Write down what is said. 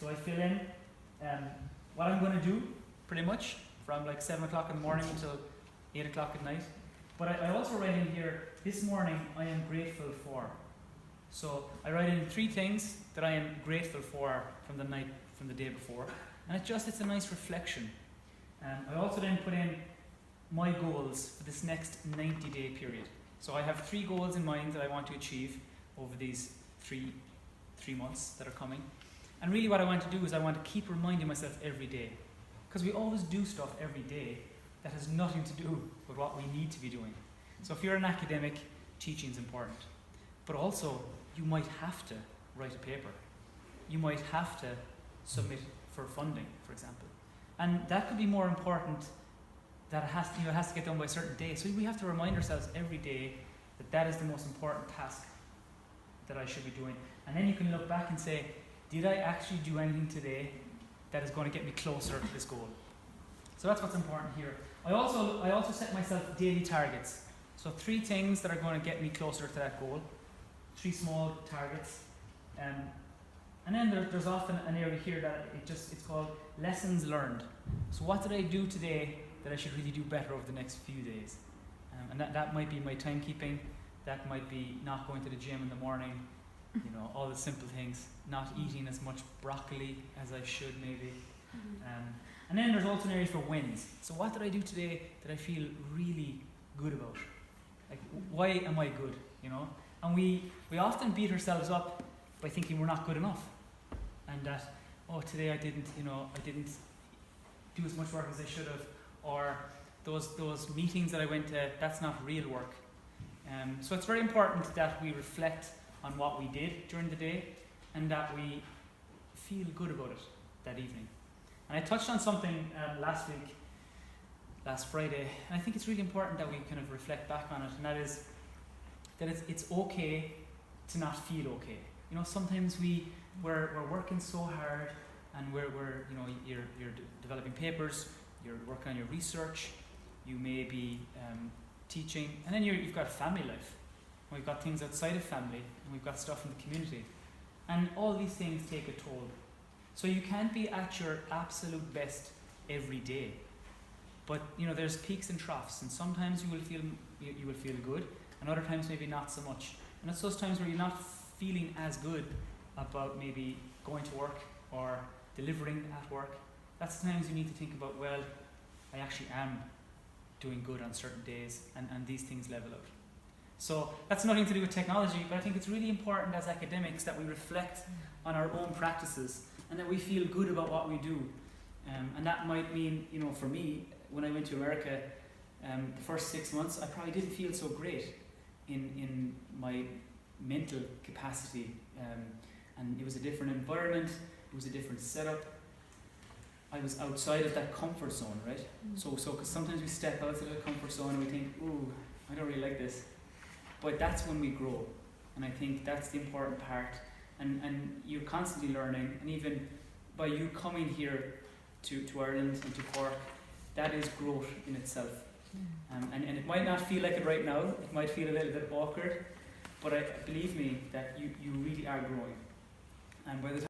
So I fill in what I'm going to do, pretty much, from like 7 o'clock in the morning until 8 o'clock at night. But I also write in here, this morning I am grateful for. So I write in 3 things that I am grateful for from the day before. And it's a nice reflection. I also then put in my goals for this next 90-day period. So I have 3 goals in mind that I want to achieve over these three months that are coming. And really what I want to do is I want to keep reminding myself every day. Because we always do stuff every day that has nothing to do with what we need to be doing. So if you're an academic, teaching is important. But also, you might have to write a paper. You might have to submit for funding, for example. And that could be more important, that it has to get done by a certain day. So we have to remind ourselves every day that is the most important task that I should be doing. And then you can look back and say, did I actually do anything today that is going to get me closer to this goal? So that's what's important here. I also set myself daily targets. So 3 things that are going to get me closer to that goal. 3 small targets. And then there's often an area here that it's called lessons learned. So what did I do today that I should really do better over the next few days? And that might be my timekeeping. That might be not going to the gym in the morning. All the simple things. Not eating as much broccoli as I should maybe. And then there's also an area for wins. So what did I do today that I feel really good about? Like, why am I good? And we often beat ourselves up by thinking we're not good enough, and that today I didn't do as much work as I should have, or those meetings that I went to, that's not real work. So it's very important that we reflect on what we did during the day, and that we feel good about it that evening. And I touched on something last Friday, and I think it's really important that we kind of reflect back on it, and that is that it's okay to not feel okay. Sometimes we're working so hard, and you're developing papers, you're working on your research, you may be teaching, and then you've got a family life. We've got things outside of family, and we've got stuff in the community. And all these things take a toll. So you can't be at your absolute best every day. But there's peaks and troughs, and sometimes you will feel good, and other times maybe not so much. And it's those times where you're not feeling as good about maybe going to work or delivering at work. That's the times you need to think about, well, I actually am doing good on certain days, and these things level out. So that's nothing to do with technology, but I think it's really important as academics that we reflect on our own practices and that we feel good about what we do. And that might mean, for me, when I went to America, the first 6 months, I probably didn't feel so great in my mental capacity. And it was a different environment, it was a different setup. I was outside of that comfort zone, right? So because sometimes we step outside of the comfort zone and we think, ooh, I don't really like this. But that's when we grow. And I think that's the important part. And you're constantly learning, and even by you coming here to Ireland and to Cork, that is growth in itself. And it might not feel like it right now, it might feel a little bit awkward, but believe me that you really are growing. And by the time